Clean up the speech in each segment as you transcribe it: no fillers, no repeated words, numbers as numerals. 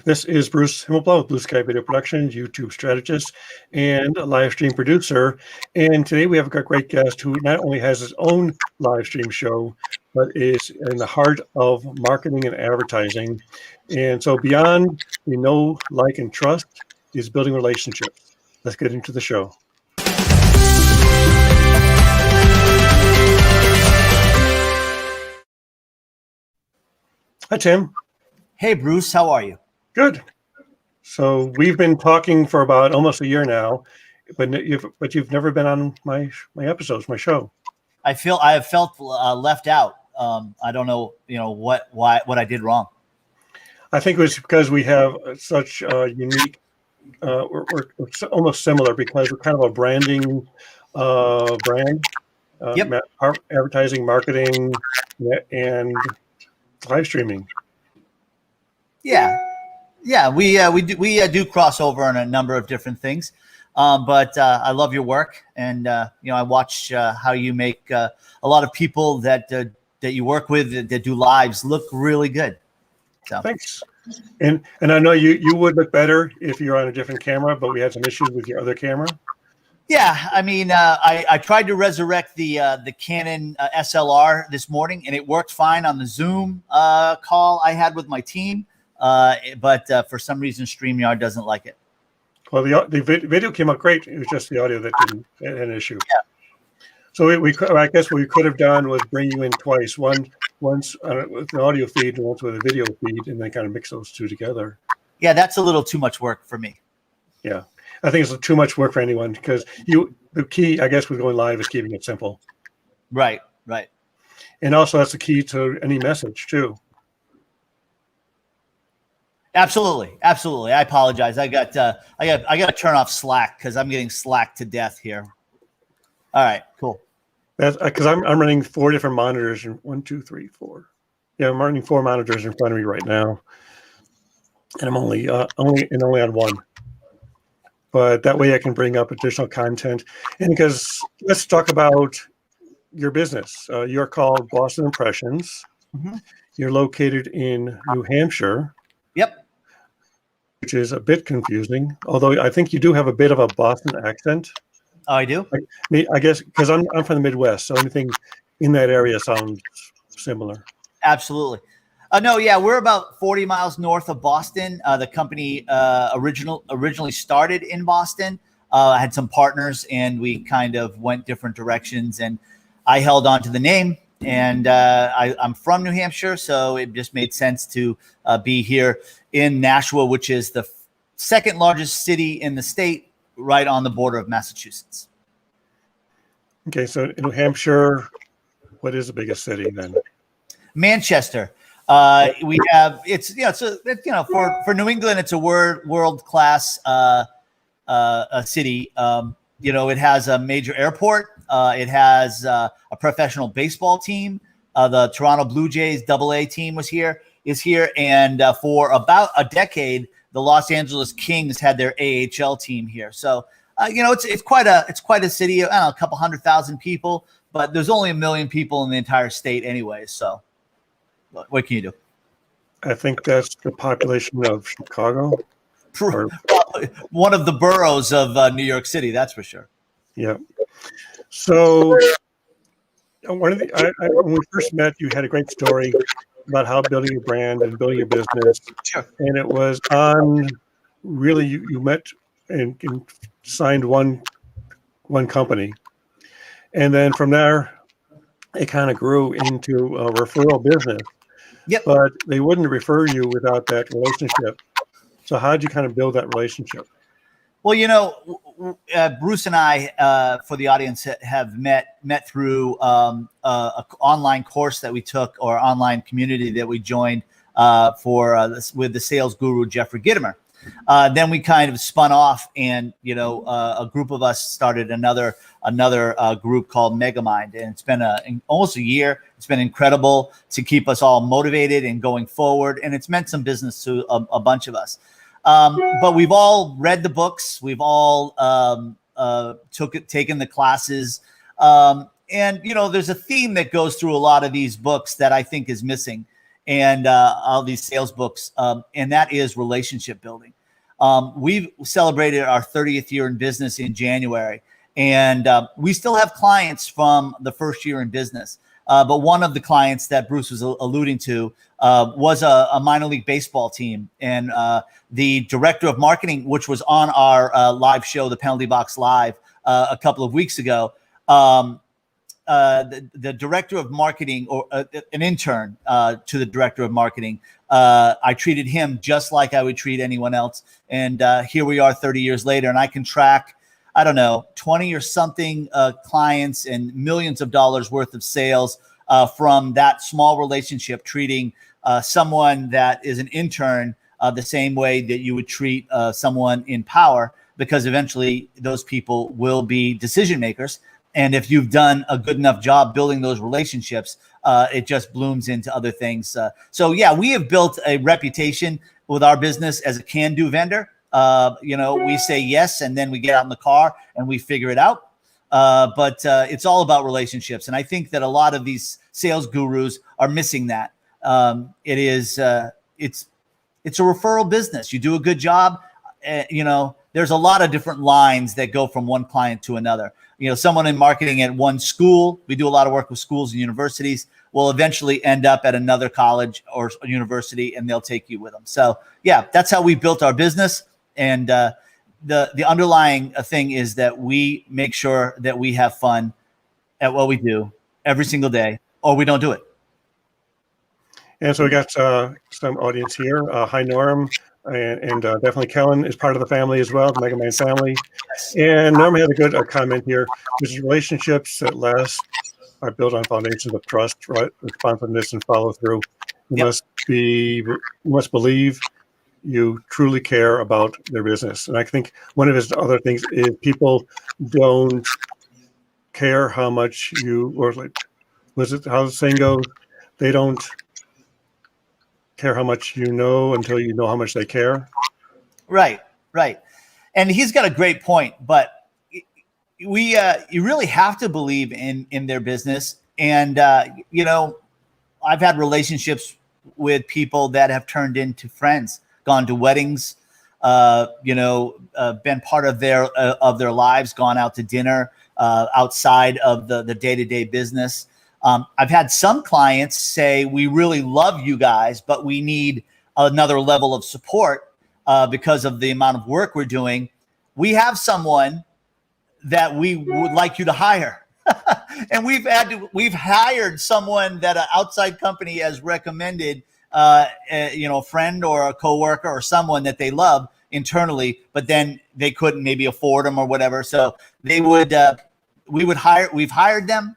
This is Bruce Himmelblau with Blue Sky Video Productions, YouTube strategist, and a live stream producer. And today we have a great guest who not only has his own live stream show, but is in the heart of marketing and advertising. And so beyond the know, like, and trust is building relationships. Let's get into the show. Hi, Tim. Hey, Bruce. How are you? Good. So we've been talking for about almost a year now, but you've never been on my episodes, my show. I have felt left out. I don't know, what I did wrong. I think it was because we have such a unique, we're almost similar because we're kind of a branding brand, Yep. Advertising, marketing, and live streaming. Yeah, we do cross over on a number of different things, but I love your work, and I watch how you make a lot of people that you work with that do lives look really good. So thanks. And I know you would look better if you're on a different camera, but we had some issues with your other camera. Yeah, I mean, I tried to resurrect the Canon SLR this morning, and it worked fine on the Zoom call I had with my team. But for some reason, StreamYard doesn't like it. Well, the video came out great. It was just the audio that didn't had an issue. Yeah. So I guess what we could have done was bring you in twice. Once with the audio feed and once with a video feed, and then kind of mix those two together. Yeah, that's a little too much work for me. Yeah, I think it's too much work for anyone because the key, I guess, with going live is keeping it simple. Right. And also that's the key to any message too. Absolutely. I apologize. I got to turn off Slack because I'm getting slacked to death here. All right, cool. That's because I'm running 4 different monitors and 1, 2, 3, 4. Yeah, I'm running 4 monitors in front of me right now, and I'm only on one. But that way I can bring up additional content. And because let's talk about your business. You're called Boston Impressions. Mm-hmm. You're located in New Hampshire. Yep. Which is a bit confusing, although I think you do have a bit of a Boston accent. Oh, I do? I guess because I'm from the Midwest, so anything in that area sounds similar. Absolutely. No, yeah, we're about 40 miles north of Boston. The company originally started in Boston. I had some partners, and we kind of went different directions, and I held on to the name. And I'm from New Hampshire, so it just made sense to be here in Nashua, which is the second largest city in the state, right on the border of Massachusetts. Okay, so in New Hampshire, what is the biggest city then? Manchester. We have for New England, it's a world-class city. It has a major airport. It has a professional baseball team. The Toronto Blue Jays AA team is here. And for about a decade, the Los Angeles Kings had their AHL team here. So, it's quite a city. I don't know, a couple 100,000 people, but there's only 1 million people in the entire state anyway. So what can you do? I think that's the population of Chicago. One of the boroughs of New York City, that's for sure. Yeah. So when we first met, you had a great story about how building your brand and building your business. Sure. And it was on really you met and signed one company. And then from there, it kind of grew into a referral business. Yep. But they wouldn't refer you without that relationship. So how did you kind of build that relationship? Well, Bruce and I, for the audience, have met through an online course that we took, or online community that we joined with the sales guru Jeffrey Gitomer. Then we kind of spun off, and a group of us started another group called Megamind, and it's been almost a year. It's been incredible to keep us all motivated and going forward, and it's meant some business to a bunch of us. But we've all read the books. We've all taken the classes. And, there's a theme that goes through a lot of these books that I think is missing. and all these sales books, and that is relationship building. We've celebrated our 30th year in business in January, and we still have clients from the first year in business. But one of the clients that Bruce was alluding to was a minor league baseball team. And the director of marketing, which was on our live show, the Penalty Box Live, a couple of weeks ago, the director of marketing, or an intern to the director of marketing, I treated him just like I would treat anyone else. And here we are 30 years later, and I can track, I don't know, 20 or something clients and millions of dollars worth of sales from that small relationship, treating someone that is an intern the same way that you would treat someone in power, because eventually those people will be decision makers. And if you've done a good enough job building those relationships, it just blooms into other things. So yeah, we have built a reputation with our business as a can-do vendor. We say yes, and then we get out in the car and we figure it out. But it's all about relationships. And I think that a lot of these sales gurus are missing that. It's a referral business. You do a good job. There's a lot of different lines that go from one client to another. Someone in marketing at one school, we do a lot of work with schools and universities, will eventually end up at another college or university, and they'll take you with them. So yeah, that's how we built our business. And the underlying thing is that we make sure that we have fun at what we do every single day, or we don't do it. And so we got some audience here. Hi, Norm. And definitely Kellen is part of the family as well, the Mega Man family. And Norm had a good comment here, which is relationships that last are built on foundations of trust, right, responsiveness, and follow through. You must believe you truly care about their business. And I think one of his other things is people don't care how much you, or like, was it how the saying goes? They don't care how much you know until you know how much they care. Right. And he's got a great point, but you really have to believe in their business. And I've had relationships with people that have turned into friends, gone to weddings, been part of their lives, gone out to dinner outside of the day-to-day business. I've had some clients say, we really love you guys, but we need another level of support because of the amount of work we're doing. We have someone that we would like you to hire. And we've hired someone that an outside company has recommended, a friend or a coworker or someone that they love internally, but then they couldn't maybe afford them or whatever. So we've hired them.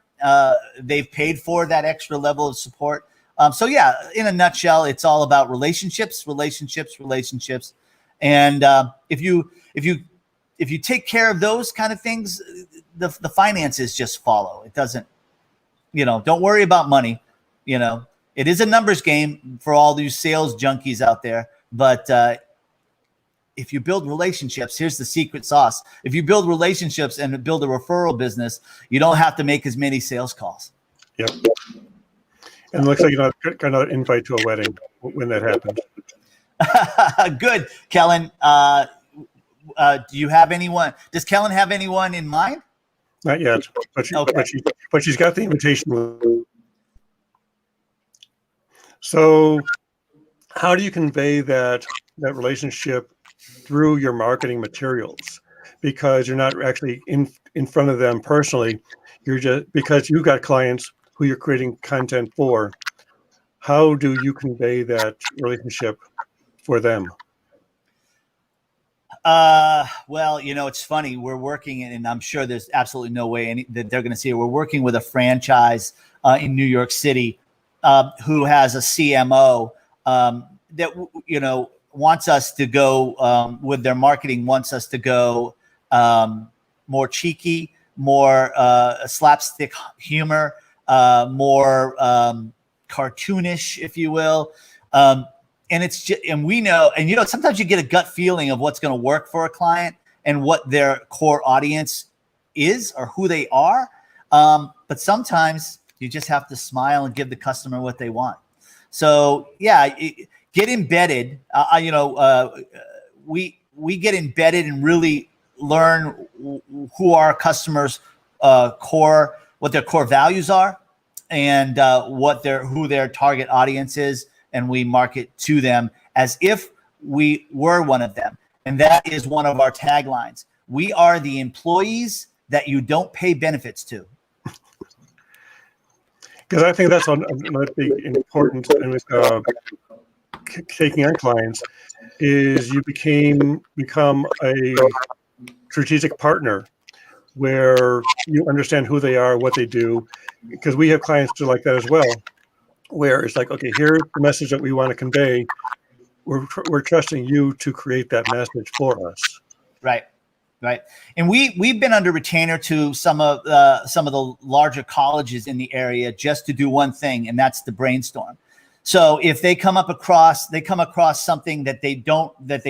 They've paid for that extra level of support. So yeah, in a nutshell, it's all about relationships. And if you take care of those kind of things, the finances just follow. It doesn't, don't worry about money. It is a numbers game for all these sales junkies out there. But if you build relationships, here's the secret sauce. If you build relationships and build a referral business, you don't have to make as many sales calls. Yep. And it looks like you got another invite to a wedding when that happens. Good, Kellen. Do you have anyone? Does Kellen have anyone in mind? Not yet, but she's got the invitation. So how do you convey that relationship through your marketing materials? Because you're not actually in front of them personally. You're just, because you've got clients who you're creating content for. How do you convey that relationship for them? Well, it's funny. We're working, and I'm sure there's absolutely no way that they're going to see it. We're working with a franchise in New York City who has a CMO that wants us to go with their marketing. Wants us to go more cheeky, more slapstick humor, more cartoonish, if you will. And it's just, and we know, and sometimes you get a gut feeling of what's going to work for a client and what their core audience is or who they are. But sometimes you just have to smile and give the customer what they want. So yeah, get embedded. We get embedded and really learn who our customers' what their core values are, and who their target audience is, and we market to them as if we were one of them. And that is one of our taglines. We are the employees that you don't pay benefits to. Because I think that's another big important and with taking on clients is you become a strategic partner where you understand who they are, what they do, because we have clients who are like that as well, where it's like, okay, here's the message that we want to convey. We're trusting you to create that message for us. Right. And we've been under retainer to some of the larger colleges in the area just to do one thing, and that's to brainstorm. So if they come across something that they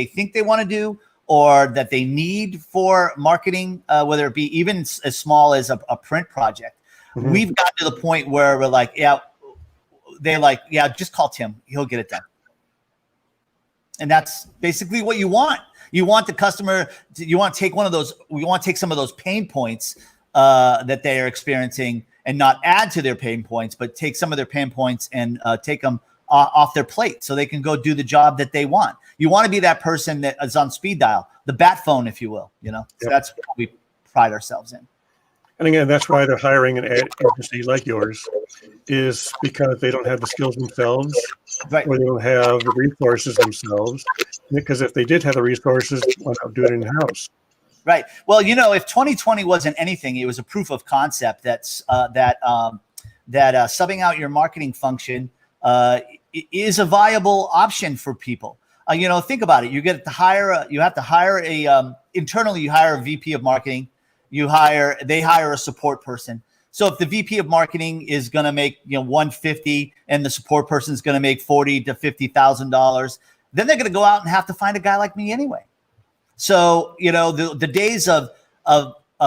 think they want to do, or that they need for marketing, whether it be even as small as a print project, we've got to the point where we're like, just call Tim, he'll get it done. And that's basically what you want. You want the customer, you want to take some of those pain points that they are experiencing and not add to their pain points, but take some of their pain points and take them off their plate so they can go do the job that they want. You want to be that person that is on speed dial, the bat phone, if you will, So that's what we pride ourselves in. And again, that's why they're hiring an agency like yours, is because they don't have the skills themselves, right, or they don't have the resources themselves. Because if they did have the resources, why not do it in-house? Right. Well, if 2020 wasn't anything, it was a proof of concept that subbing out your marketing function is a viable option for people. Think about it. You have to hire internally. You hire a VP of marketing. They hire a support person. So if the VP of marketing is going to make $150 and the support person is going to make $40,000 to $50,000, then they're going to go out and have to find a guy like me anyway. So the days of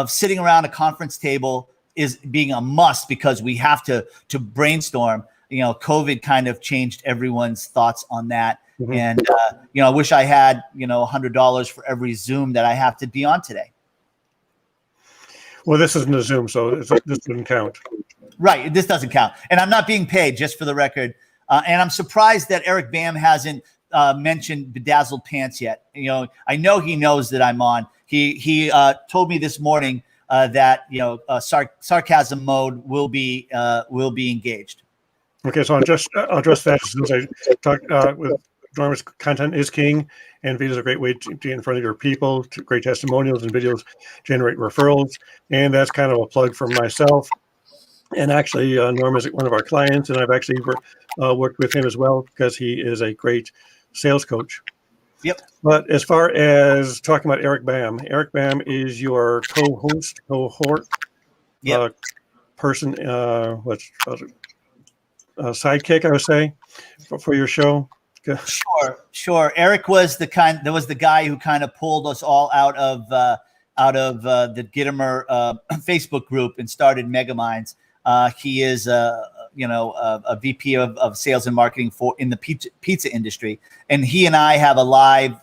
sitting around a conference table is being a must because we have to brainstorm. COVID kind of changed everyone's thoughts on that. And I wish I had $100 for every Zoom that I have to be on today. Well, this isn't a Zoom, so this doesn't count. Right. This doesn't count. And I'm not being paid, just for the record. And I'm surprised that Eric Bam hasn't mentioned Bedazzled Pants yet. I know he knows that I'm on. He told me this morning that sarcasm mode will be engaged. Okay, so I'll address that as soon as I talk with Norma's. Content is king, and videos are a great way to get in front of your people. Great testimonials and videos generate referrals, and that's kind of a plug for myself. And actually, Norm is one of our clients, and I've actually worked with him as well because he is a great sales coach. Yep. But as far as talking about Eric Bam is your cohort, person, sidekick, I would say, for your show. Sure. Eric was the guy who kind of pulled us all out of the Gittimer Facebook group and started Megaminds. He is a VP of sales and marketing in the pizza industry, and he and I have a live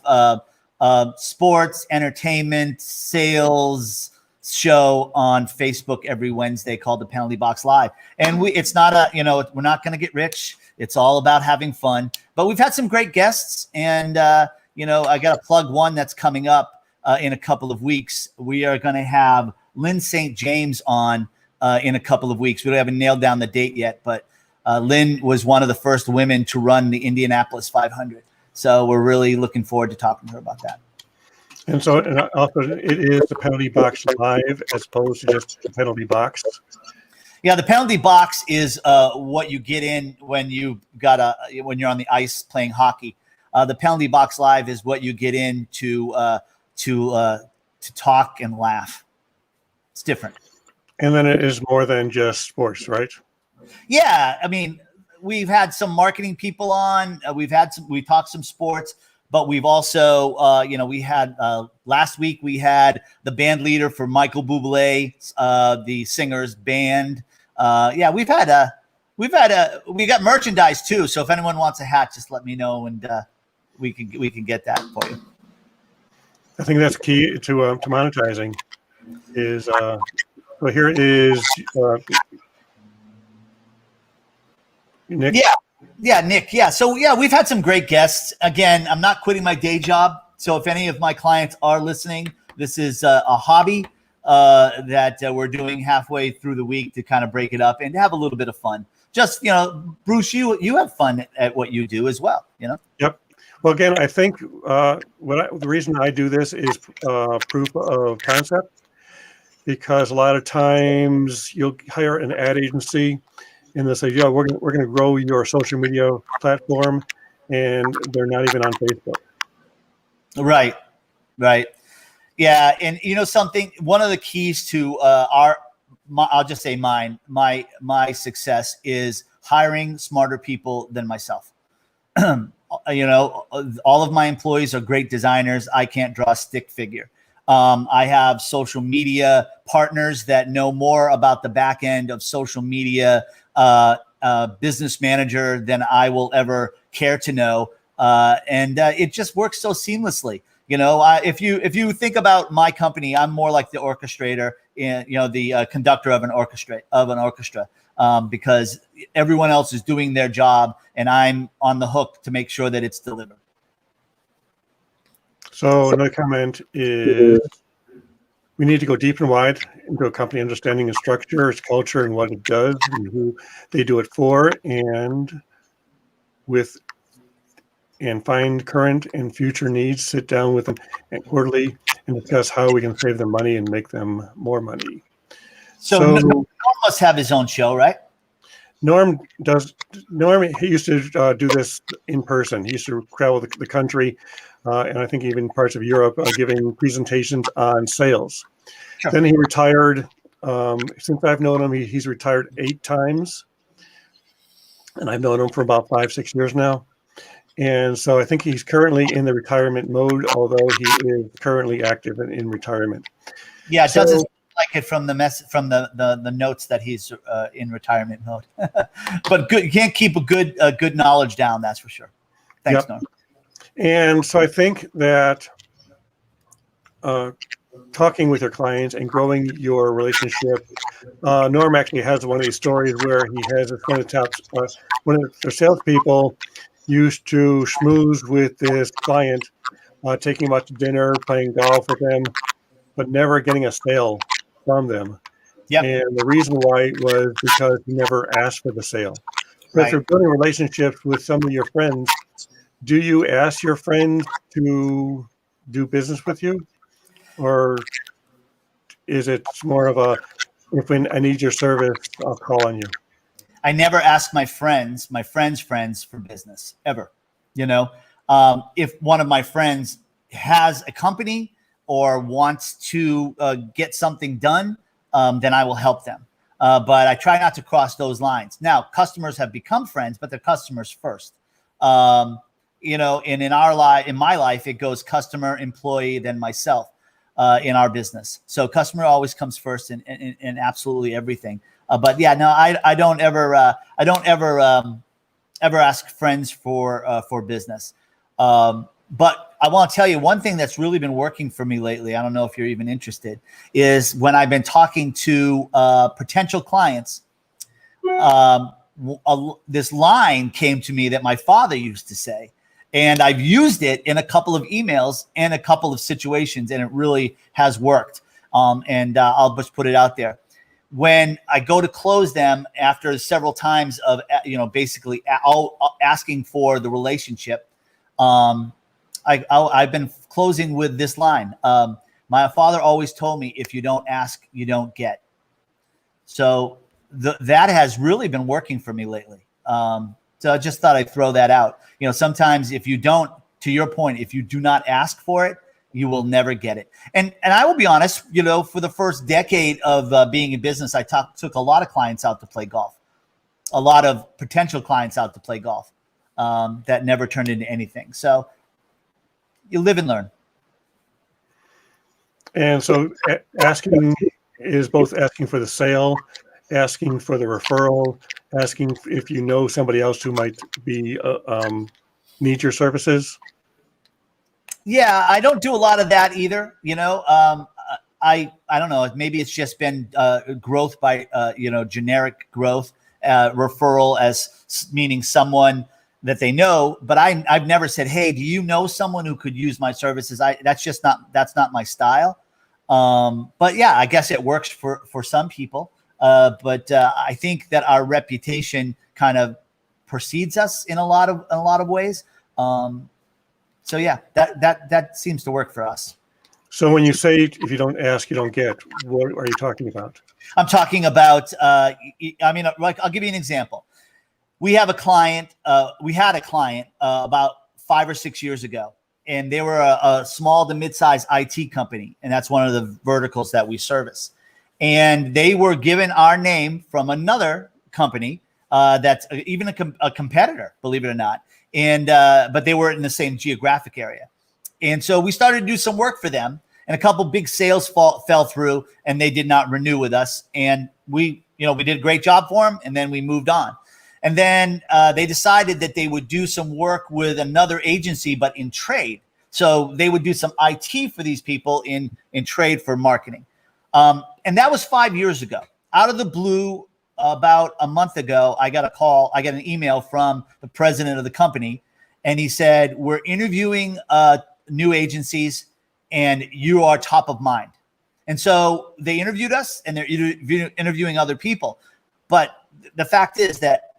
sports, entertainment, sales show on Facebook every Wednesday called the Penalty Box Live. And it's not we're not going to get rich. It's all about having fun. But we've had some great guests, and I got to plug one that's coming up in a couple of weeks. We are going to have Lynn St. James on in a couple of weeks. We haven't nailed down the date yet, but Lynn was one of the first women to run the Indianapolis 500. So we're really looking forward to talking to her about that. And so, and also, it is the Penalty Box Live as opposed to just the Penalty Box. Yeah, the Penalty Box is what you get in when you're on the ice playing hockey. The Penalty Box Live is what you get in to talk and laugh. It's different. And then it is more than just sports, right? Yeah, I mean, we've had some marketing people on. We talked some sports, but we've also, we had last week we had the band leader for Michael Bublé, the singer's band. We've had we got merchandise too. So if anyone wants a hat, just let me know, and we can get that for you. I think that's key to monetizing. Is so here is Nick. Yeah, Nick. Yeah. So yeah, we've had some great guests. Again, I'm not quitting my day job. So if any of my clients are listening, this is a hobby that we're doing halfway through the week to kind of break it up and to have a little bit of fun. Just, Bruce, you have fun at what you do as well, Yep. Well, again, I think the reason I do this is proof of concept, because a lot of times you'll hire an ad agency and they'll say, "Yeah, we're going to grow your social media platform," and they're not even on Facebook. Right. Yeah, and something. One of the keys to I'll just say my success is hiring smarter people than myself. All of my employees are great designers. I can't draw a stick figure. I have social media partners that know more about the back end of social media, business manager than I will ever care to know. And it just works so seamlessly. If you think about my company, I'm more like the orchestrator, the conductor of an orchestra, because everyone else is doing their job and I'm on the hook to make sure that it's delivered. So another comment is we need to go deep and wide into a company, understanding its structure, its culture, and what it does, and who they do it for, and find current and future needs, sit down with them and quarterly and discuss how we can save them money and make them more money. So Norm must have his own show, right? Norm, he used to do this in person. He used to travel the country, and I think even parts of Europe, giving presentations on sales. Sure. Then he retired. Since I've known him, he's retired 8 times, and I've known him for about 5-6 years now. And so I think he's currently in the retirement mode, although he is currently active in retirement. Yeah, it doesn't like it from the notes that he's in retirement mode. But good, you can't keep a good knowledge down, that's for sure. Thanks, Norm. And so I think that talking with your clients and growing your relationship, Norm actually has one of these stories where he has one of the salespeople used to schmooze with this client, taking him out to dinner, playing golf with them, but never getting a sale from them. Yep. And the reason why was because he never asked for the sale. So if you're building relationships with some of your friends, do you ask your friends to do business with you? Or is it more of when I need your service, I'll call on you? I never ask my friends for business ever. If one of my friends has a company or wants to get something done, then I will help them. But I try not to cross those lines. Now, customers have become friends, but they're customers first. And in my life, it goes customer, employee, then myself in our business. So customer always comes first in absolutely everything. But yeah, no, I don't ever ask friends for business. But I want to tell you one thing that's really been working for me lately. I don't know if you're even interested, is when I've been talking to potential clients, this line came to me that my father used to say, and I've used it in a couple of emails and a couple of situations, and it really has worked. And I'll just put it out there. When I go to close them after several times of, basically asking for the relationship, I've been closing with this line. My father always told me, if you don't ask, you don't get. So that has really been working for me lately. So I just thought I'd throw that out. Sometimes if you don't, to your point, if you do not ask for it, you will never get it. And I will be honest, for the first decade of being in business, I took a lot of clients out to play golf, a lot of potential clients out to play golf that never turned into anything. So you live and learn. And so asking is both asking for the sale, asking for the referral, asking if you know somebody else who might be need your services? Yeah, I don't do a lot of that either. I don't know. Maybe it's just been growth by generic growth, referral as meaning someone that they know. But I've never said, hey, do you know someone who could use my services? That's not my style. But yeah, I guess it works for some people. But I think that our reputation kind of precedes us in a lot of ways. So yeah, that seems to work for us. So when you say if you don't ask, you don't get, what are you talking about? I'm talking about, like, I'll give you an example. We have a client, we had a client about 5 or 6 years ago, and they were a small to mid-sized IT company. And that's one of the verticals that we service. And they were given our name from another company that's even a competitor, believe it or not. And but they were in the same geographic area. And so we started to do some work for them, and a couple big sales fell through, and they did not renew with us. And we did a great job for them, and then we moved on. And then they decided that they would do some work with another agency, but in trade. So they would do some IT for these people in trade for marketing. And that was 5 years ago. Out of the blue, about a month ago, I got an email from the president of the company, and he said, we're interviewing new agencies, and you are top of mind. And so they interviewed us, and they're interviewing other people. But the fact is that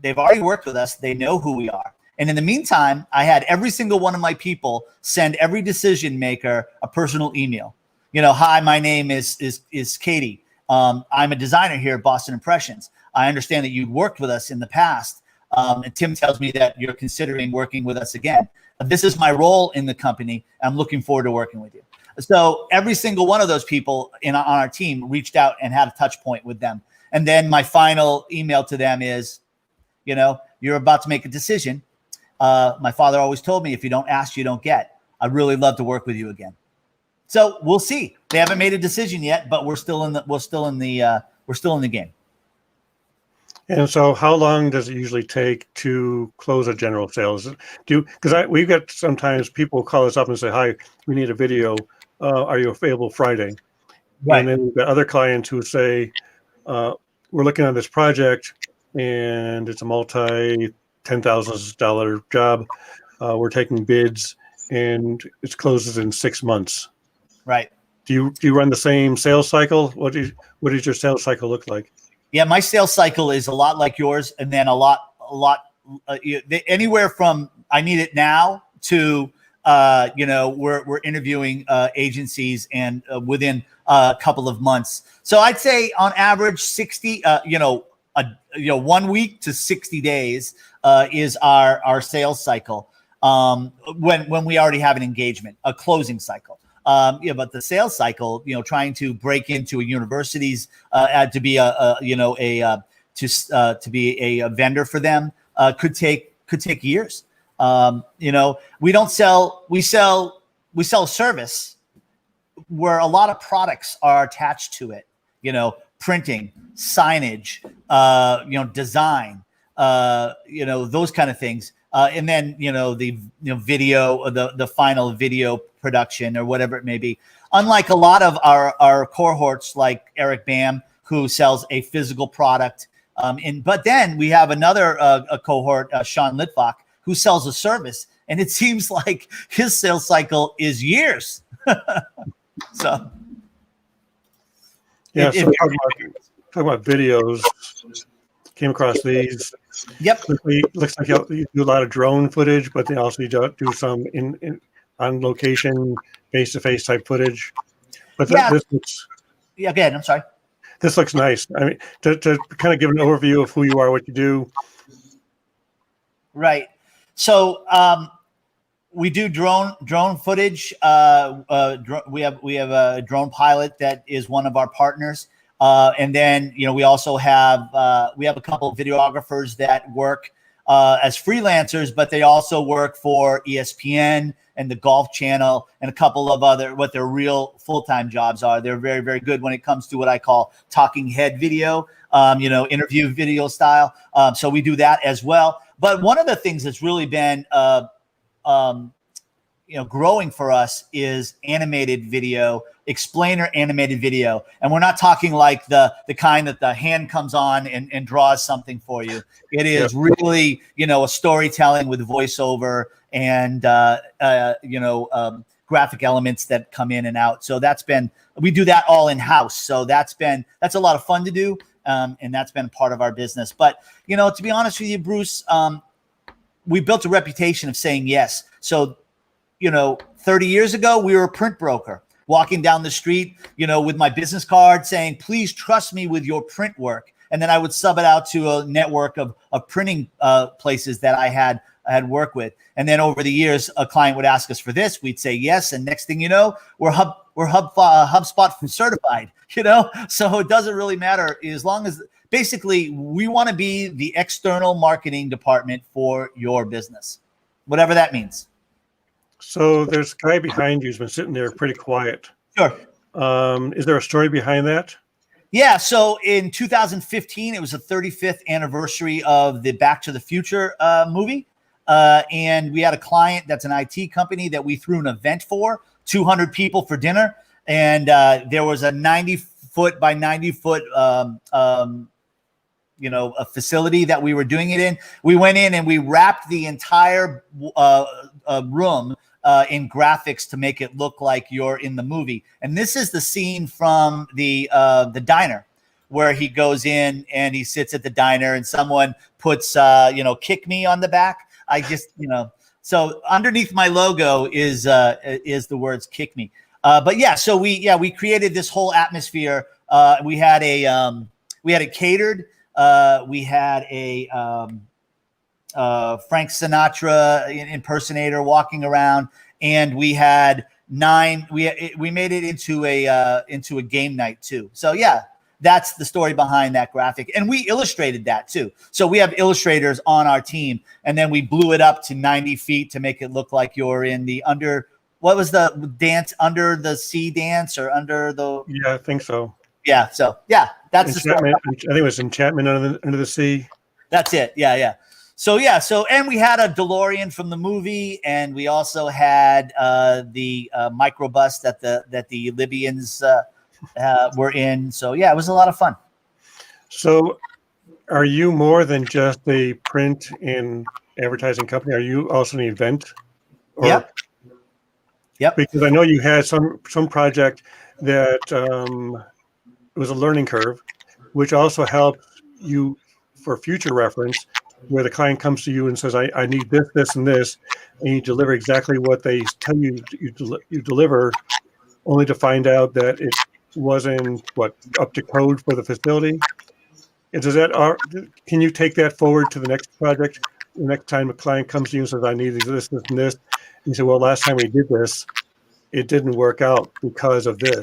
they've already worked with us. They know who we are. And in the meantime, I had every single one of my people send every decision maker a personal email. Hi, my name is Katie. I'm a designer here at Boston Impressions. I understand that you've worked with us in the past. And Tim tells me that you're considering working with us again. This is my role in the company. I'm looking forward to working with you. So every single one of those people on our team reached out and had a touch point with them. And then my final email to them is, you're about to make a decision. My father always told me, if you don't ask, you don't get. I'd really love to work with you again. So we'll see. They haven't made a decision yet, but we're still in the game. And so how long does it usually take to close a general sales? Because we've got sometimes people call us up and say, hi, we need a video. Are you available Friday? Right. And then we've got other clients who say, we're looking at this project and it's a multi-$10,000 job. We're taking bids and it closes in 6 months. Right. Do you run the same sales cycle? What does your sales cycle look like? Yeah, my sales cycle is a lot like yours, and then a lot anywhere from I need it now to we're interviewing agencies and within a couple of months. So I'd say on average 60 1 week to 60 days is our sales cycle when we already have an engagement, a closing cycle. But the sales cycle, trying to break into a university's to be a vendor for them could take years. We sell a service where a lot of products are attached to it. Printing, signage, design, those kind of things. And then, the video, the final video production or whatever it may be. Unlike a lot of our cohorts like Eric Bam, who sells a physical product. But then we have another cohort, Sean Litvak, who sells a service. And it seems like his sales cycle is years. So. Yeah, talking about videos, came across these. Yep. Looks like you do a lot of drone footage, but they also do some on location, face-to-face type footage. But this looks. Yeah, go ahead. I'm sorry. This looks nice. I mean, to kind of give an overview of who you are, what you do. Right. So we do drone footage. We have a drone pilot that is one of our partners. And then, we also have a couple of videographers that work as freelancers, but they also work for ESPN and the Golf Channel and a couple of other, what their real full-time jobs are. They're very, very good when it comes to what I call talking head video, interview video style. So we do that as well. But one of the things that's really been growing for us is animated video, explainer animated video. And we're not talking like the kind that the hand comes on and draws something for you. It is really, a storytelling with voiceover and, graphic elements that come in and out. So we do that all in house. So that's a lot of fun to do. And that's been part of our business. But, to be honest with you, Bruce, we built a reputation of saying yes. So, 30 years ago, we were a print broker walking down the street, with my business card saying, please trust me with your print work. And then I would sub it out to a network of printing places that I had worked with. And then over the years, a client would ask us for this. We'd say yes. And next thing you know, we're HubSpot certified, so it doesn't really matter as long as basically we want to be the external marketing department for your business, whatever that means. So there's a guy behind you who's been sitting there pretty quiet. Sure. Is there a story behind that? Yeah. So in 2015, it was the 35th anniversary of the Back to the Future movie. And we had a client that's an IT company that we threw an event for, 200 people for dinner. And there was a 90-foot by 90-foot a facility that we were doing it in. We went in and we wrapped the entire room in graphics to make it look like you're in the movie. And this is the scene from the diner where he goes in and he sits at the diner and someone puts, kick me on the back. I just, so underneath my logo is the words kick me. But yeah, so we created this whole atmosphere. We had it catered. We had a Frank Sinatra impersonator walking around, and we had we made it into a game night too. So yeah, that's the story behind that graphic. And we illustrated that too. So we have illustrators on our team, and then we blew it up to 90 feet to make it look like you're in the what was the dance, under the sea dance or under the. Yeah, I think so. Yeah. So yeah, that's the story. I think it was Enchantment Under the Sea. That's it. Yeah. So and we had a DeLorean from the movie, and we also had the microbus that the Libyans were in. So yeah, it was a lot of fun. So, are you more than just a print and advertising company? Are you also an event? Yep. Because I know you had some project that it was a learning curve, which also helped you for future reference, where the client comes to you and says, I need this, this, and this, and you deliver exactly what they tell you you deliver, only to find out that it wasn't up to code for the facility. Can you take that forward to the next project? The next time a client comes to you and says, I need this, this, and this, and you say, well, last time we did this, it didn't work out because of this.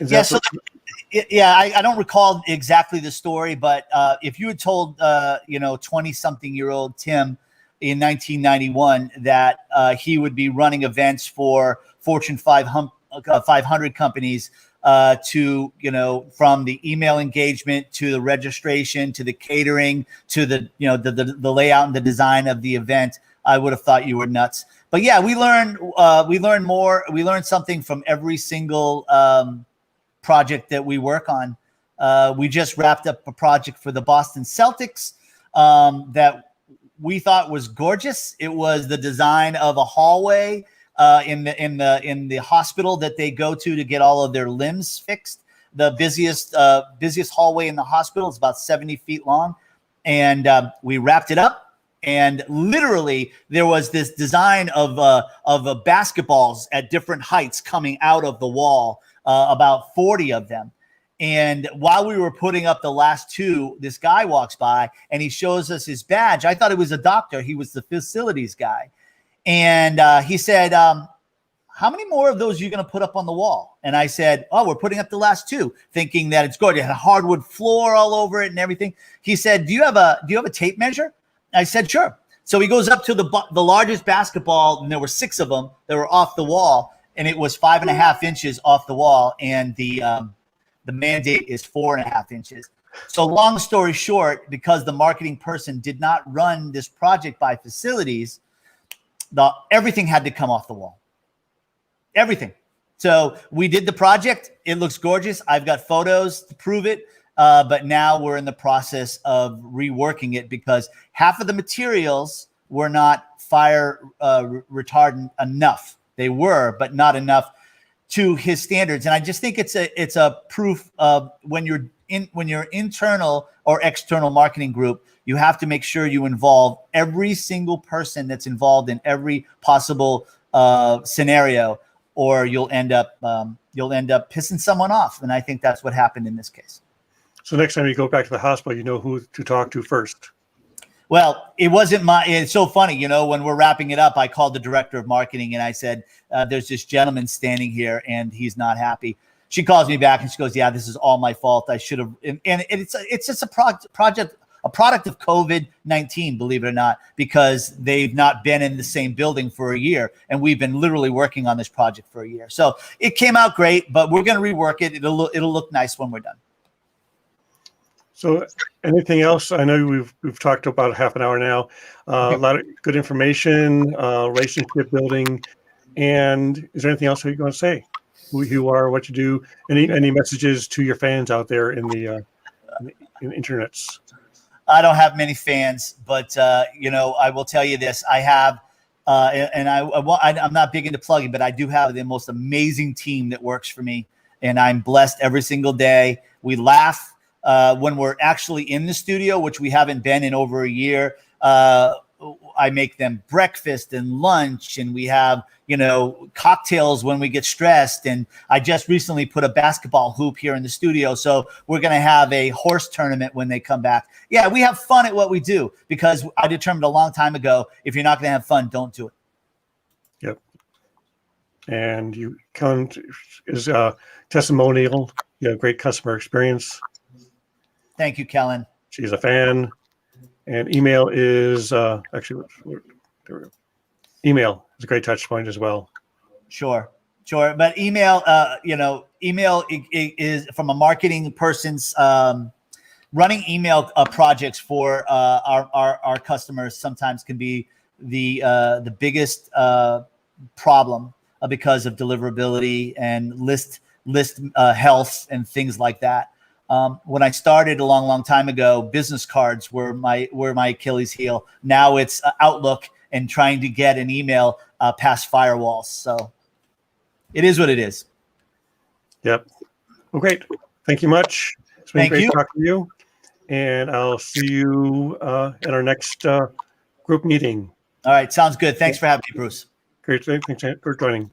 I don't recall exactly the story, but if you had told 20-something-year-old Tim in 1991 that he would be running events for Fortune 500 companies, from the email engagement to the registration to the catering to the layout and the design of the event, I would have thought you were nuts. But yeah, we learned more. We learned something from every single project that we work on. We just wrapped up a project for the Boston Celtics that we thought was gorgeous. It was the design of a hallway in the hospital that they go to get all of their limbs fixed. The busiest hallway in the hospital is about 70 feet long, and we wrapped it up. And literally, there was this design of basketballs at different heights coming out of the wall. About 40 of them. And while we were putting up the last two, this guy walks by and he shows us his badge. I thought it was a doctor. He was the facilities guy. And he said, how many more of those are you going to put up on the wall? And I said, oh, we're putting up the last two, thinking that it's good. It had a hardwood floor all over it and everything. He said, do you have a tape measure? I said, sure. So he goes up to the largest basketball, and there were 6 of them that were off the wall, and it was 5.5 inches off the wall, and the mandate is 4.5 inches. So long story short, because the marketing person did not run this project by facilities, everything had to come off the wall. Everything. So we did the project. It looks gorgeous. I've got photos to prove it. But now we're in the process of reworking it because half of the materials were not fire retardant enough. They were, but not enough to his standards. And I just think it's a proof of when you're internal or external marketing group, you have to make sure you involve every single person that's involved in every possible scenario, or you'll end up pissing someone off. And I think that's what happened in this case. So next time you go back to the hospital, you know who to talk to first. Well, it's so funny, when we're wrapping it up, I called the director of marketing and I said, there's this gentleman standing here and he's not happy. She calls me back and she goes, yeah, this is all my fault. I should have. And it's just a product of COVID-19, believe it or not, because they've not been in the same building for a year. And we've been literally working on this project for a year. So it came out great, but we're going to rework it. It'll look nice when we're done. So anything else? I know we've talked about half an hour now. A lot of good information, relationship building. And is there anything else you're going to say? Who you are, what you do, any messages to your fans out there in the internets? I don't have many fans, but I will tell you this: I have, and I'm not big into plugging, but I do have the most amazing team that works for me, and I'm blessed every single day. We laugh when we're actually in the studio, which we haven't been in over a year. I make them breakfast and lunch, and we have, cocktails when we get stressed. And I just recently put a basketball hoop here in the studio. So we're going to have a horse tournament when they come back. Yeah, we have fun at what we do because I determined a long time ago, if you're not going to have fun, don't do it. Yep. And you come as a testimonial. You have great customer experience. Thank you, Kellen. She's a fan. And email is email is a great touch point as well. Sure. But email, email is from a marketing person's running email projects for our customers sometimes can be the biggest problem because of deliverability and list health and things like that. When I started a long time ago, business cards were my Achilles heel. Now it's Outlook and trying to get an email past firewalls. So it is what it is. Yep. Well, great. Thank you much. It's been great talking to you. And I'll see you at our next group meeting. All right. Sounds good. Thanks for having me, Bruce. Great. Thanks for joining.